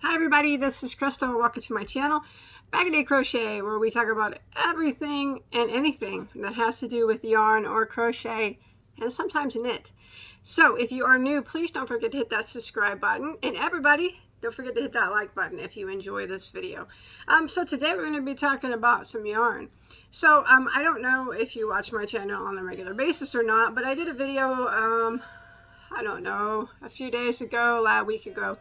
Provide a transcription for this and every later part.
Hi everybody, this is Crystal. Welcome to my channel, Bagoday Crochet, where we talk about everything and anything that has to do with yarn or crochet and sometimes knit. So if you are new, please don't forget to hit that subscribe button, and everybody, don't forget to hit that like button if you enjoy this video. So today we're going to be talking about some yarn. So I don't know if you watch my channel on a regular basis or not, but I did a video, I don't know, a few days ago, a week ago.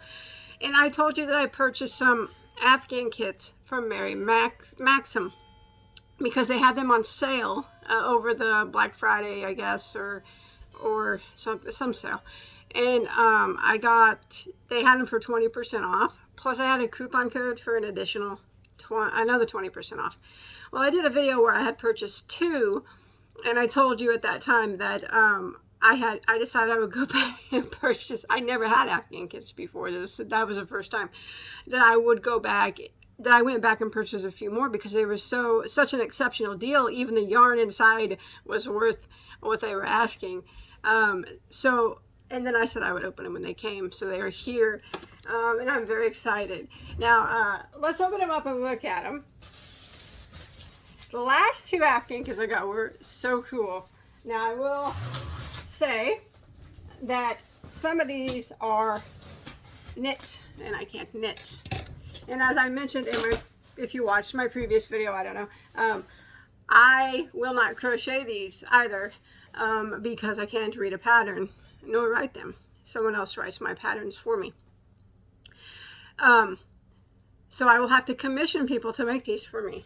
And I told you that I purchased some Afghan kits from Mary Maxim because they had them on sale over the Black Friday, I guess, or some sale. And they had them for 20% off. Plus I had a coupon code for an additional another 20% off. Well, I did a video where I had purchased two, and I told you at that time that I decided I would go back and purchase. I never had Afghan kits before this. That was the first time that I would go back. That I went back and purchased a few more because they were such an exceptional deal. Even the yarn inside was worth what they were asking. And then I said I would open them when they came. So they are here, and I'm very excited. Now let's open them up and look at them. The last two Afghan kits I got were so cool. Now I will say that some of these are knit, and I can't knit. And as I mentioned if you watched my previous video, I don't know, I will not crochet these either because I can't read a pattern nor write them. Someone else writes my patterns for me. So I will have to commission people to make these for me,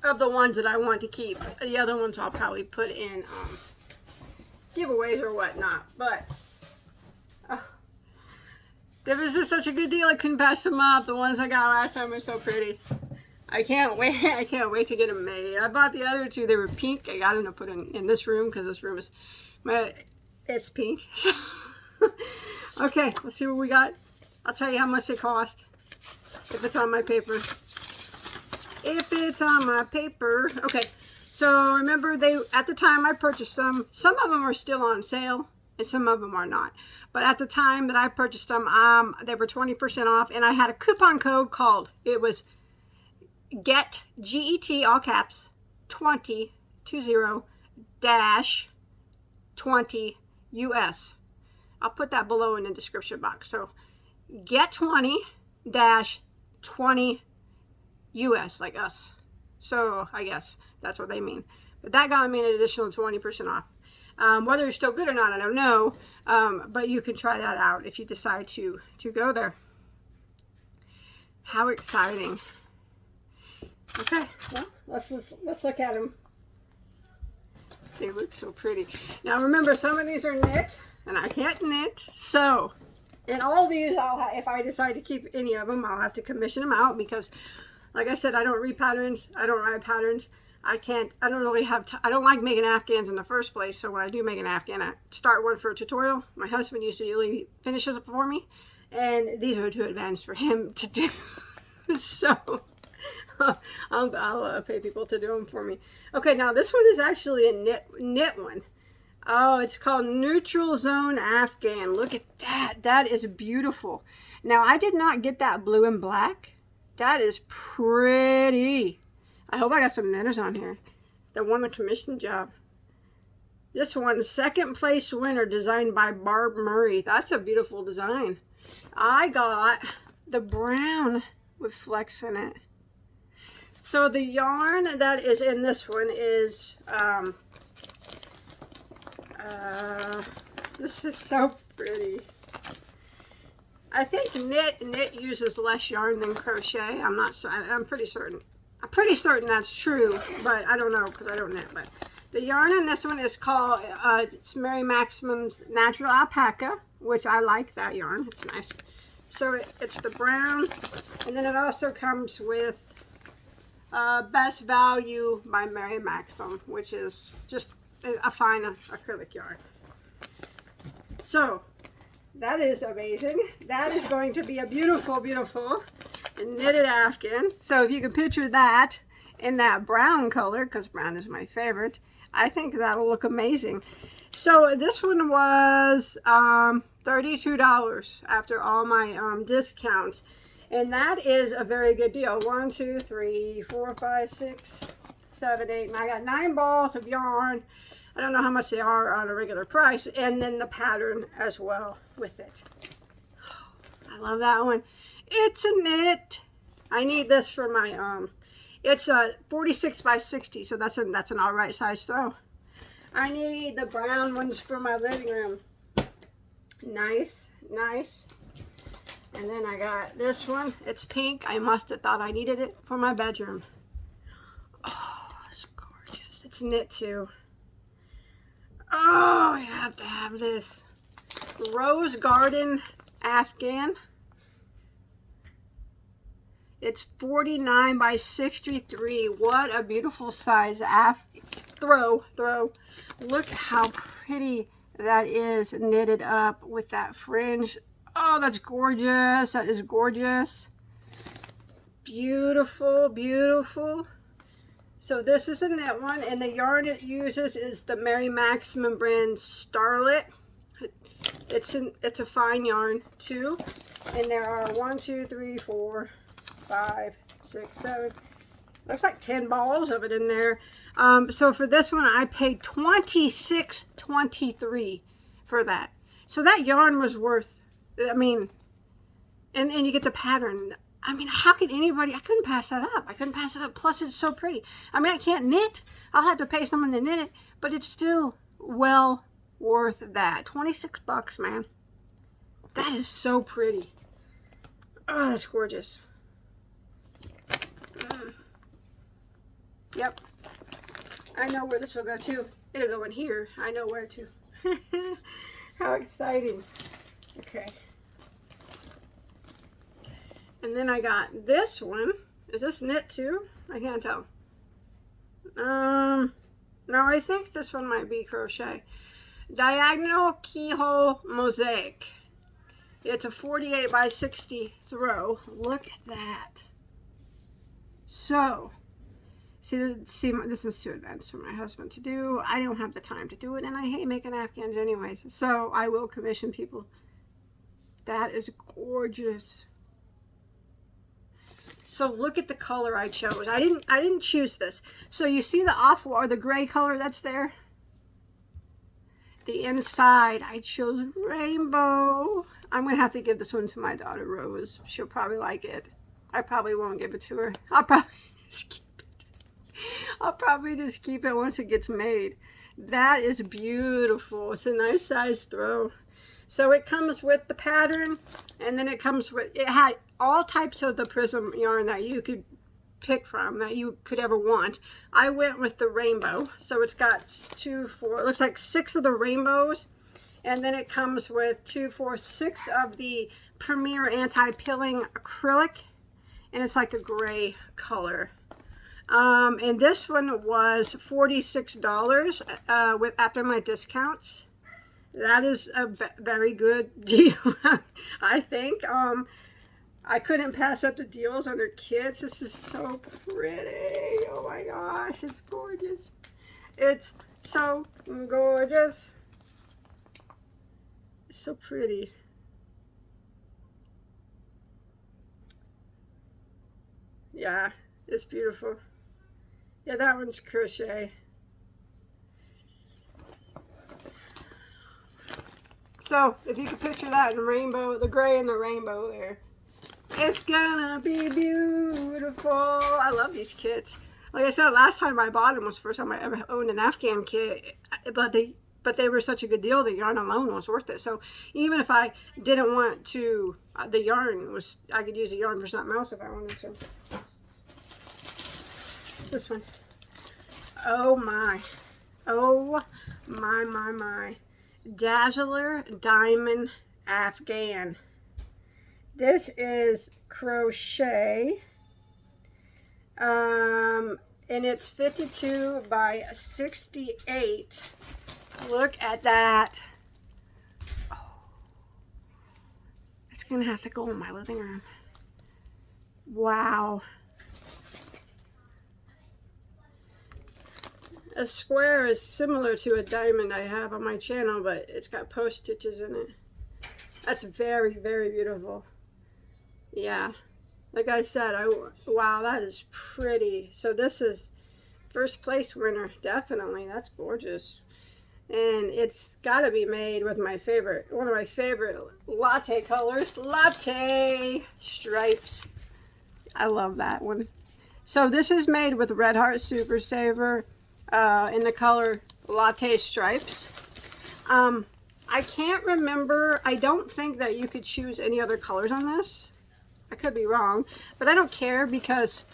of the ones that I want to keep. The other ones I'll probably put in giveaways or whatnot. But there was just such a good deal, I couldn't pass them up. The ones I got last time were so pretty. I can't wait to get them made. I bought the other two. They were pink. I got them to put in this room because this room is it's pink. Okay, let's see what we got. I'll tell you how much they cost if it's on my paper. If it's on my paper. Okay, so remember, at the time I purchased them, some of them are still on sale and some of them are not. But at the time that I purchased them, they were 20% off, and I had a coupon code called, it was GET, G-E-T, all caps, 20 dash 20 US. I'll put that below in the description box. So GET 20 dash 20 US, like us. So I guess that's what they mean. But that got me an additional 20% off. Whether it's still good or not, I don't know. But you can try that out if you decide to go there. How exciting. Okay, well, let's look at them. They look so pretty. Now remember, some of these are knit, and I can't knit. So, in all these, if I decide to keep any of them, I'll have to commission them out because, like I said, I don't read patterns. I don't write patterns. I don't really have I don't like making Afghans in the first place. So when I do make an Afghan, I start one for a tutorial. My husband usually finishes it for me, and these are too advanced for him to do. So I'll pay people to do them for me. Okay, now this one is actually a knit one. Oh, it's called Neutral Zone Afghan. Look at that. That is beautiful. Now, I did not get that blue and black. That is pretty. I hope I got some knitters on here that won the commission job. This one, second place winner, designed by Barb Murray. That's a beautiful design. I got the brown with flecks in it. So the yarn that is in this one is, this is so pretty. I think knit uses less yarn than crochet. I'm pretty certain. I'm pretty certain that's true, but I don't know because I don't knit. But the yarn in this one is called, it's Mary Maximum's Natural Alpaca, which I like that yarn. It's nice. So it's the brown, and then it also comes with Best Value by Mary Maxim, which is just a fine acrylic yarn. So that is amazing. That is going to be a beautiful, beautiful knitted Afghan. So if you can picture that in that brown color, because brown is my favorite, I think that'll look amazing. So this one was $32 after all my discounts. And that is a very good deal. 1, 2, 3, 4, 5, 6, 7, 8. And I got 9 balls of yarn. I don't know how much they are on a regular price. And then the pattern as well with it. I love that one. It's a knit. I need this for my, it's a 46 by 60. So that's an all right size throw. I need the brown ones for my living room. Nice, nice. And then I got this one. It's pink. I must have thought I needed it for my bedroom. Oh, it's gorgeous. It's knit too. Oh, I have to have this. Rose Garden Afghan. It's 49 by 63. What a beautiful size throw. Look how pretty that is knitted up with that fringe. Oh, that's gorgeous. That is gorgeous. Beautiful, beautiful. So this is a knit one, and the yarn it uses is the Mary Maximum brand Starlet. It's a fine yarn too. And there are 1, 2, 3, 4, 5, 6, 7. Looks like 10 balls of it in there. So for this one, I paid $26.23 for that. So that yarn was worth, I mean, and you get the pattern. I mean, how could anybody, I couldn't pass that up. I couldn't pass it up. Plus, it's so pretty. I mean, I can't knit. I'll have to pay someone to knit it, but it's still well worth that. 26 bucks, man. That is so pretty. Oh, that's gorgeous. Yep. I know where this will go too. It'll go in here. I know where to. How exciting. Okay. And then I got this one. Is this knit too? I can't tell. No, I think this one might be crochet. Diagonal keyhole mosaic. It's a 48 by 60 throw. Look at that. So, see, this is too advanced for my husband to do. I don't have the time to do it, and I hate making Afghans anyways. So I will commission people. That is gorgeous. So look at the color I chose. I didn't choose this. So you see the off or the gray color that's there? The inside, I chose rainbow. I'm gonna have to give this one to my daughter Rose. She'll probably like it. I probably won't give it to her. I'll probably just keep it. I'll probably just keep it once it gets made. That is beautiful. It's a nice size throw. So it comes with the pattern, and then it comes with, it had all types of the prism yarn that you could pick from, that you could ever want. I went with the rainbow. So it's got 2, 4, it looks like 6 of the rainbows. And then it comes with 2, 4, 6 of the Premier Anti-Pilling Acrylic. And it's like a gray color. And this one was $46 after my discounts. That is a very good deal, I think. I couldn't pass up the deals on her kids. This is so pretty. Oh my gosh, it's gorgeous. It's so gorgeous. It's so pretty. Yeah, it's beautiful. Yeah, that one's crochet. So, if you can picture that in rainbow, the gray and the rainbow there. It's gonna be beautiful. I love these kits. Like I said, last time I bought them was the first time I ever owned an Afghan kit. But they were such a good deal, the yarn alone was worth it. So, even if I didn't want to, the yarn was, I could use the yarn for something else if I wanted to. What's this one? Oh my. Oh my. Dazzler Diamond Afghan. This is crochet, and it's 52 by 68. Look at that. Oh, it's gonna have to go in my living room. Wow. A square is similar to a diamond I have on my channel, but it's got post stitches in it. That's very, very beautiful. Yeah. Like I said, wow, that is pretty. So this is first place winner. Definitely. That's gorgeous. And it's got to be made with my favorite, one of my favorite latte colors, latte stripes. I love that one. So this is made with Red Heart Super Saver in the color latte stripes. I can't remember. I don't think that you could choose any other colors on this. I could be wrong, but I don't care because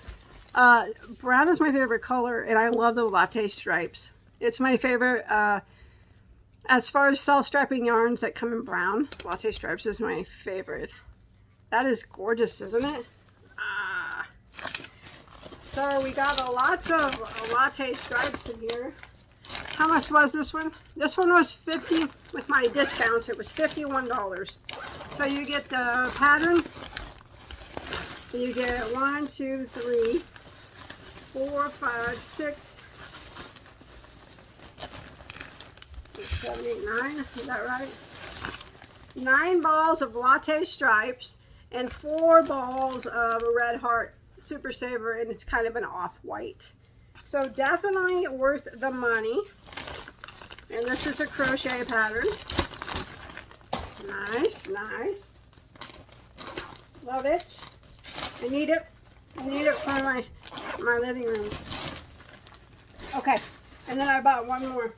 brown is my favorite color, and I love the latte stripes. It's my favorite. As far as self-striping yarns that come in brown, latte stripes is my favorite. That is gorgeous, isn't it? So we got lots of latte stripes in here. How much was this one? This one was $50 with my discounts. It was $51. So you get the pattern. You get 1, 2, 3, 4, 5, 6. 7, 8, 9, is that right? 9 balls of latte stripes and 4 balls of Red Heart Super Saver, and it's kind of an off-white. So definitely worth the money. And this is a crochet pattern. Nice, nice. Love it. I need it. I need it for my living room. Okay, and then I bought one more.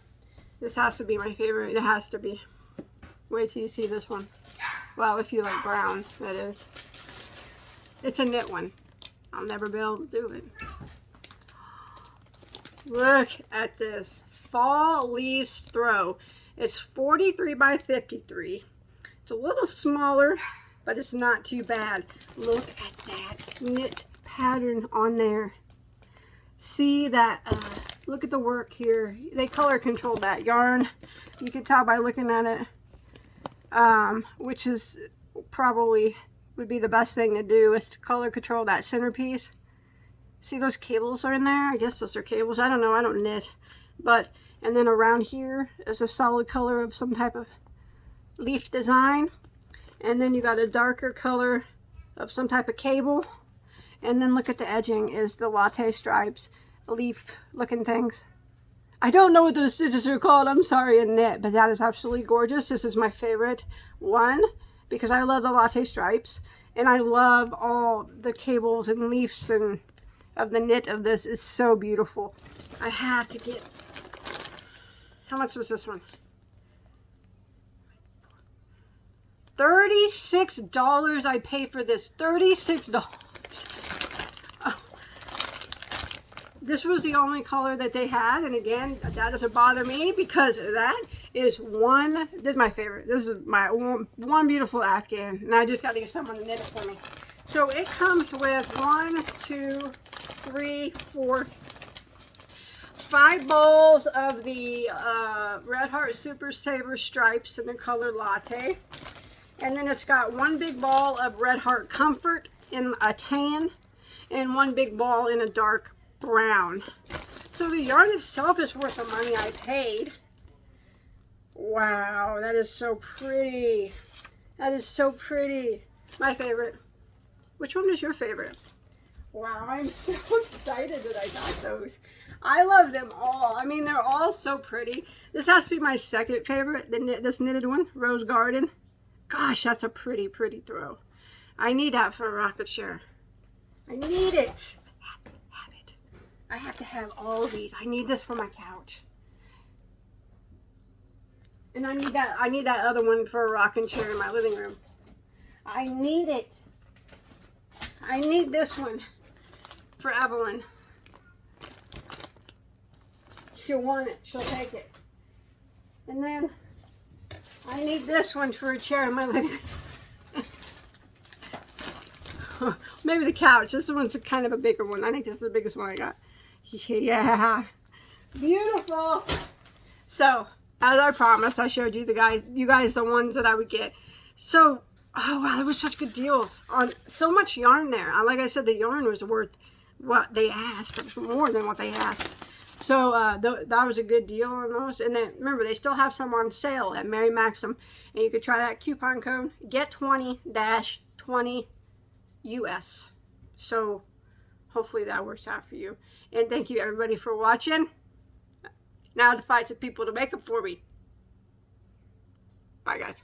This has to be my favorite. It has to be. Wait till you see this one. Well, if you like brown, that is. It's a knit one. I'll never be able to do it. Look at this. Fall Leaves Throw. It's 43 by 53. It's a little smaller, but it's not too bad. Look at that knit pattern on there. See that? Look at the work here. They color controlled that yarn. You can tell by looking at it, which is probably would be the best thing to do, is to color control that centerpiece. See those cables are in there? I guess those are cables. I don't know. I don't knit. But, and then around here is a solid color of some type of leaf design. And then you got a darker color of some type of cable. And then look at the edging is the latte stripes, leaf looking things. I don't know what those stitches are called. I'm sorry, in knit, but that is absolutely gorgeous. This is my favorite one because I love the latte stripes, and I love all the cables and leaves and of the knit of this is so beautiful. I had to get. How much was this one? $36 I paid for this. $36. This was the only color that they had, and again, that doesn't bother me because that is one. This is my favorite. This is my one beautiful Afghan, and I just got to get someone to knit it for me. So it comes with 1, 2, 3, 4, 5 balls of the Red Heart Super Saver stripes in the color latte, and then it's got 1 big ball of Red Heart Comfort in a tan, and 1 big ball in a dark brown. So the yarn itself is worth the money I paid. Wow, that is so pretty. That is so pretty. My favorite. Which one is your favorite? Wow, I'm so excited that I got those. I love them all. I mean, they're all so pretty. This has to be my second favorite, this knitted one, Rose Garden. Gosh, that's a pretty, pretty throw. I need that for a rocket chair. I need it. I have to have all of these. I need this for my couch. And I need that other one for a rocking chair in my living room. I need it. I need this one for Evelyn. She'll want it. She'll take it. And then I need this one for a chair in my living room. Maybe the couch. This one's kind of a bigger one. I think this is the biggest one I got. Yeah, beautiful. So as I promised, I showed you guys the ones that I would get. So oh wow, there was such good deals on so much yarn there. Like I said, the yarn was worth what they asked. It was more than what they asked. So that was a good deal on those. And then remember, they still have some on sale at Mary Maxim. And you could try that coupon code, GET20-20 US. So hopefully that works out for you. And thank you everybody for watching. Now to find some people to make them for me. Bye guys.